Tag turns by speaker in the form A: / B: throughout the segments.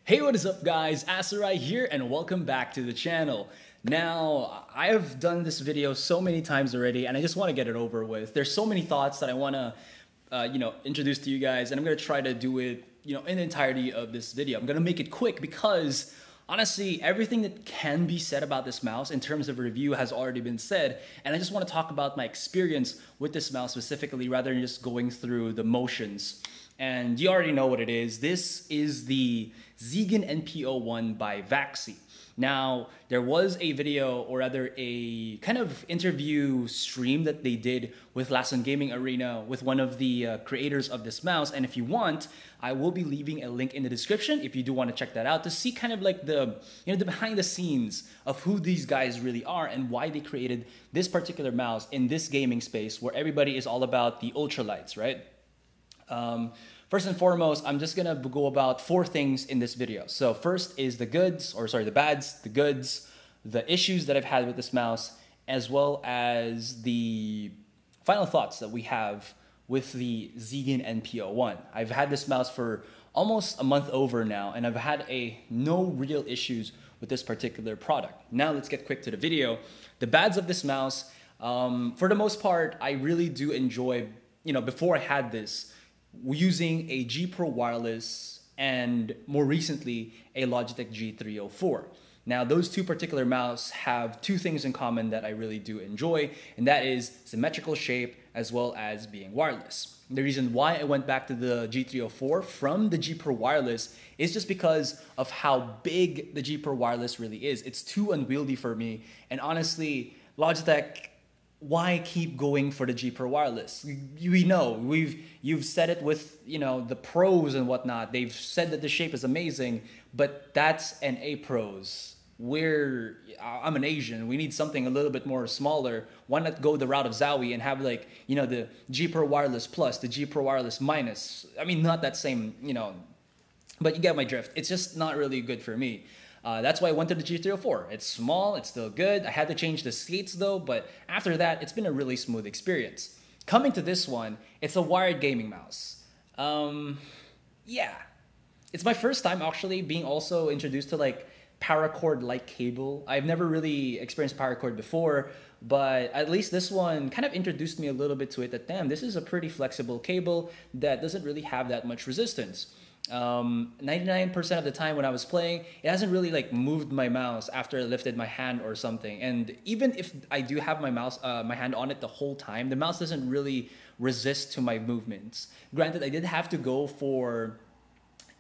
A: Hey, what is up guys? Asarai here and welcome back to the channel. Now, I have done this video so many times already and I just want to get it over with. There's so many thoughts that I want to introduce to you guys, and I'm going to try to do it, in the entirety of this video. I'm going to make it quick because honestly, everything that can be said about this mouse in terms of review has already been said, and I just want to talk about my experience with this mouse specifically rather than just going through the motions. And you already know what it is. This is the Zygen NP-01 by Vaxi. Now, there was a video, or rather a kind of interview stream that they did with Lason Gaming Arena with one of the creators of this mouse. And if you want, I will be leaving a link in the description if you do want to check that out to see kind of like the behind the scenes of who these guys really are and why they created this particular mouse in this gaming space where everybody is all about the ultralights, right? First and foremost, I'm just gonna go about 4 things in this video. So first is the bads, the goods, the issues that I've had with this mouse, as well as the final thoughts that we have with the Zygen NP-01. I've had this mouse for almost a month over now, and I've had no real issues with this particular product. Now let's get quick to the video. The bads of this mouse, for the most part, I really do enjoy, before I had this, using a G Pro wireless and more recently a Logitech G304. Now those two particular mouse have 2 things in common that I really do enjoy, and that is symmetrical shape as well as being wireless. The reason why I went back to the G304 from the G Pro wireless is just because of how big the G Pro wireless really is. It's too unwieldy for me, and honestly, Logitech, why keep going for the G Pro wireless? We know, you've said it with the pros and whatnot. They've said that the shape is amazing, but that's an A pros. I'm an Asian. We need something a little bit more smaller. Why not go the route of Zowie and have the G Pro wireless plus, the G Pro wireless minus? I mean, not that same, but you get my drift. It's just not really good for me. That's why I went to the G304. It's small, it's still good. I had to change the seats though, but after that, it's been a really smooth experience. Coming to this one, it's a wired gaming mouse. Yeah. It's my first time actually being also introduced to paracord-like cable. I've never really experienced paracord before, but at least this one kind of introduced me a little bit to it that, damn, this is a pretty flexible cable that doesn't really have that much resistance. 99% of the time when I was playing, it hasn't really moved my mouse after I lifted my hand or something. And even if I do have my hand on it the whole time, the mouse doesn't really resist to my movements. Granted, I did have to go for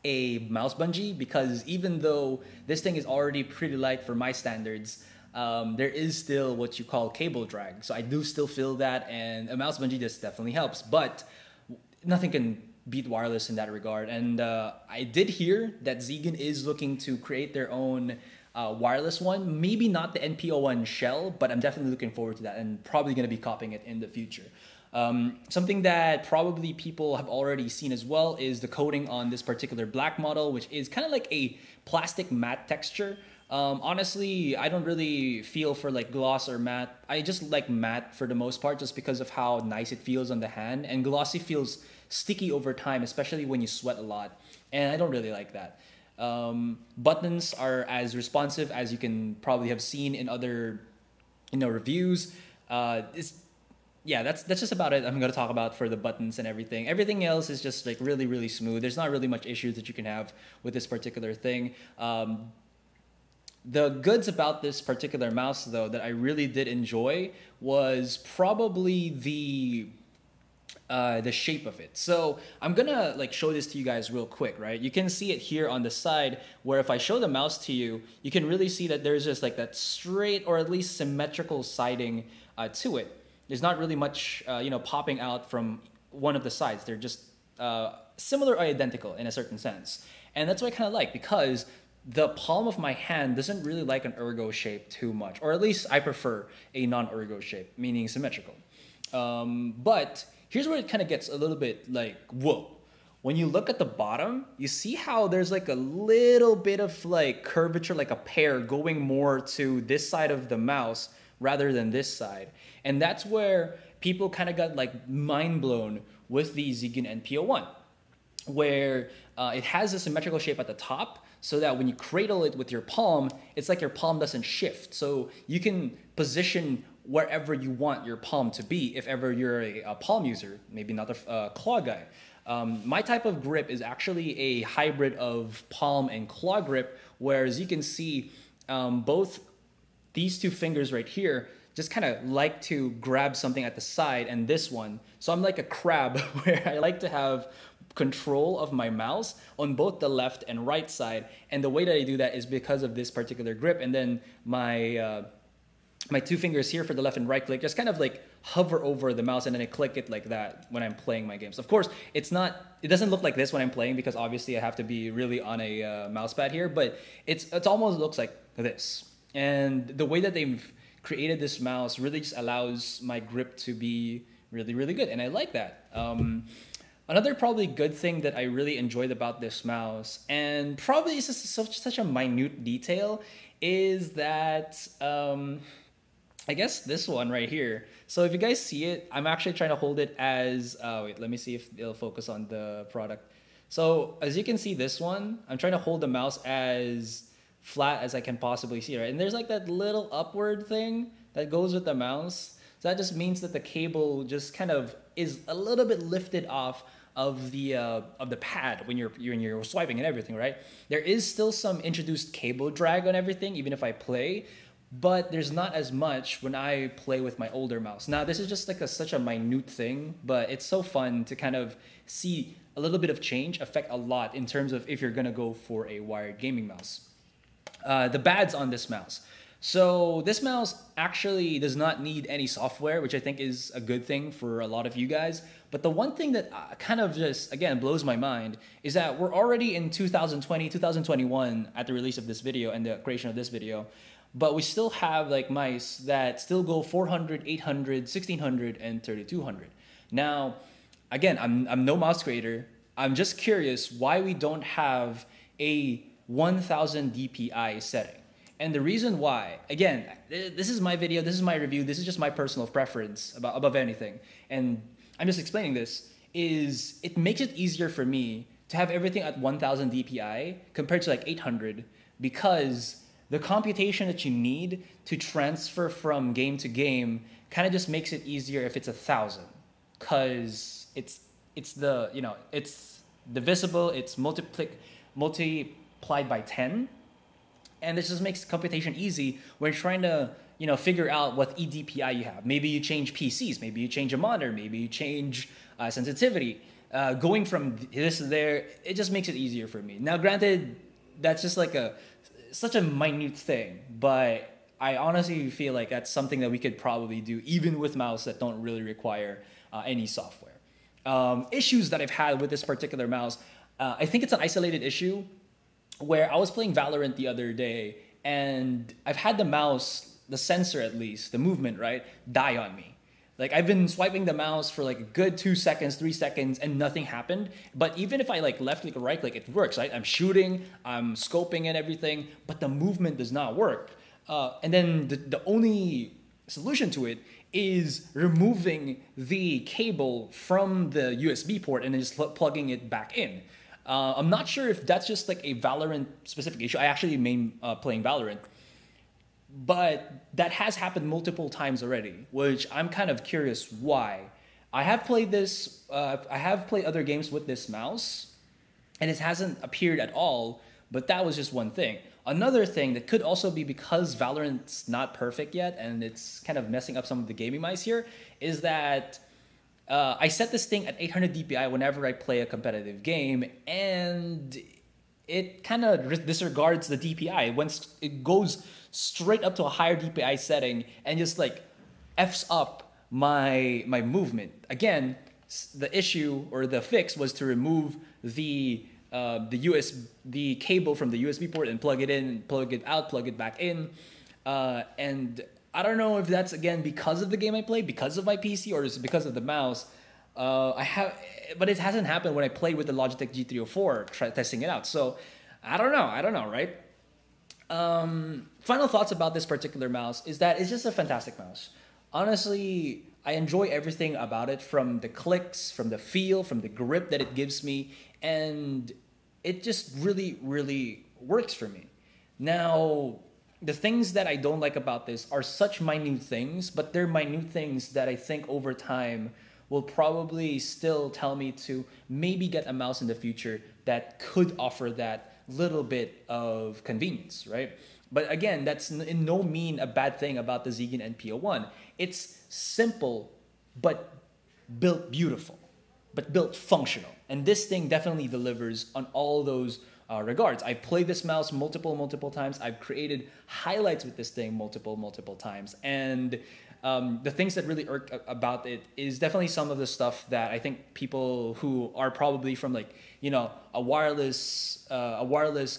A: a mouse bungee because even though this thing is already pretty light for my standards, there is still what you call cable drag. So I do still feel that, and a mouse bungee just definitely helps, but nothing can beat wireless in that regard. And I did hear that Zygen is looking to create their own wireless one. Maybe not the NP-01 shell, but I'm definitely looking forward to that and probably going to be copying it in the future. Something that probably people have already seen as well is the coating on this particular black model, which is kind of like a plastic matte texture. Honestly, I don't really feel for gloss or matte. I just like matte for the most part just because of how nice it feels on the hand, and glossy feels sticky over time, especially when you sweat a lot, and I don't really like that. Buttons are as responsive as you can probably have seen in other reviews. That's just about it I'm going to talk about for the buttons and everything. Everything else is just really, really smooth. There's not really much issues that you can have with this particular thing. The goods about this particular mouse though that I really did enjoy was probably the shape of it. So I'm gonna show this to you guys real quick, right? You can see it here on the side, where if I show the mouse to you, you can really see that there's just that straight or at least symmetrical siding to it. There's not really much popping out from one of the sides. They're just similar or identical in a certain sense. And that's what I kind of like, because the palm of my hand doesn't really like an ergo shape too much, or at least I prefer a non-ergo shape, meaning symmetrical. But here's where it kind of gets a little bit whoa. When you look at the bottom, you see how there's a little bit of curvature, like a pear going more to this side of the mouse rather than this side. And that's where people kind of got mind blown with the Zygen NP-01, where it has a symmetrical shape at the top. so that when you cradle it with your palm, it's like your palm doesn't shift. So you can position wherever you want your palm to be if ever you're a palm user, maybe not a claw guy. My type of grip is actually a hybrid of palm and claw grip, whereas you can see both these two fingers right here just kind of like to grab something at the side, and this one. So I'm like a crab where I like to have control of my mouse on both the left and right side. And the way that I do that is because of this particular grip. And then my two fingers here for the left and right click just kind of like hover over the mouse, and then I click it like that when I'm playing my games. Of course, it doesn't look like this when I'm playing because obviously I have to be really on a mouse pad here, but it almost looks like this. And the way that they've created this mouse really just allows my grip to be really, really good, and I like that. Another probably good thing that I really enjoyed about this mouse, and probably is such a minute detail, is that I guess this one right here. So if you guys see it, I'm actually trying to hold it as, wait, let me see if it'll focus on the product. So as you can see, this one, I'm trying to hold the mouse as flat as I can possibly see, right? And there's like that little upward thing that goes with the mouse. So that just means that the cable just kind of is a little bit lifted off of the pad when you're swiping and everything, right? There is still some introduced cable drag on everything, even if I play, but there's not as much when I play with my older mouse. Now, this is just like such a minute thing, but it's so fun to kind of see a little bit of change affect a lot in terms of if you're gonna go for a wired gaming mouse. The bads on this mouse. So this mouse actually does not need any software, which I think is a good thing for a lot of you guys. But the one thing that kind of just, again, blows my mind is that we're already in 2020, 2021 at the release of this video and the creation of this video, but we still have like mice that still go 400, 800, 1600, and 3200. Now, again, I'm no mouse creator. I'm just curious why we don't have a 1000 DPI setting. And the reason why, again, this is my video, this is my review, this is just my personal preference above anything. And I'm just explaining this, is it makes it easier for me to have everything at 1000 DPI compared to like 800, because the computation that you need to transfer from game to game kind of just makes it easier if it's 1000, because it's divisible, it's multiplied by 10. And this just makes computation easy when you're trying to, figure out what eDPI you have. Maybe you change PCs, maybe you change a monitor, maybe you change sensitivity. Going from this to there, it just makes it easier for me. Now, granted, that's just like such a minute thing, but I honestly feel like that's something that we could probably do even with mouse that don't really require any software. Issues that I've had with this particular mouse, I think it's an isolated issue where I was playing Valorant the other day, and I've had the mouse, the sensor at least, the movement, right, die on me. Like, I've been swiping the mouse for like a good 2 seconds, 3 seconds, and nothing happened. But even if I like left click or right click, it works, right? I'm shooting, I'm scoping and everything, but the movement does not work. And then the only solution to it is removing the cable from the USB port and then just plugging it back in. I'm not sure if that's just like a Valorant specific issue. I actually main playing Valorant, but that has happened multiple times already, which I'm kind of curious why. I have played this, I have played other games with this mouse, and it hasn't appeared at all, but that was just one thing. Another thing that could also be because Valorant's not perfect yet, and it's kind of messing up some of the gaming mice here, is that I set this thing at 800 DPI whenever I play a competitive game, and it kind of disregards the DPI. Once it goes straight up to a higher DPI setting and just like F's up my movement. Again, the issue or the fix was to remove the cable from the USB port and plug it in, plug it out, plug it back in, and I don't know if that's, again, because of the game I play, because of my PC, or is it because of the mouse. But it hasn't happened when I played with the Logitech G304, testing it out. So I don't know, right? Final thoughts about this particular mouse is that it's just a fantastic mouse. Honestly, I enjoy everything about it, from the clicks, from the feel, from the grip that it gives me, and it just really, really works for me. Now, the things that I don't like about this are such minute things, but they're minute things that I think over time will probably still tell me to maybe get a mouse in the future that could offer that little bit of convenience, right? But again, that's in no mean a bad thing about the Zygen NP-01. It's simple, but built beautiful, but built functional. And this thing definitely delivers on all those regards. I've played this mouse multiple times. I've created highlights with this thing multiple times. And the things that really irk about it is definitely some of the stuff that I think people who are probably from like, you know, a wireless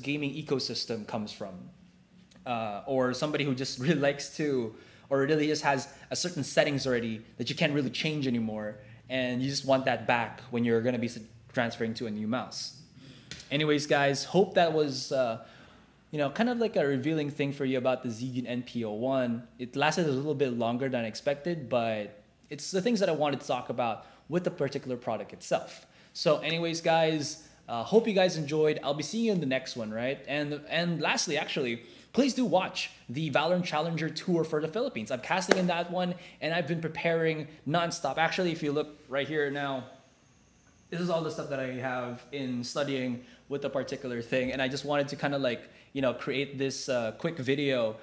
A: gaming ecosystem comes from. Or somebody who just really likes to, or really just has a certain settings already that you can't really change anymore, and you just want that back when you're going to be transferring to a new mouse. Anyways, guys, hope that was you know, kind of like a revealing thing for you about the Zygen NP-01. It lasted a little bit longer than expected, but it's the things that I wanted to talk about with the particular product itself. So anyways, guys, hope you guys enjoyed. I'll be seeing you in the next one, right? And lastly, actually, please do watch the Valorant Challenger Tour for the Philippines. I'm casting in that one, and I've been preparing nonstop. Actually, if you look right here now, this is all the stuff that I have in studying with a particular thing, and I just wanted to kind of like, you know, create this quick video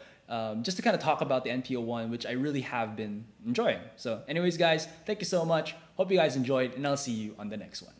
A: just to kind of talk about the NP-01, which I really have been enjoying. So anyways, guys, thank you so much. Hope you guys enjoyed, and I'll see you on the next one.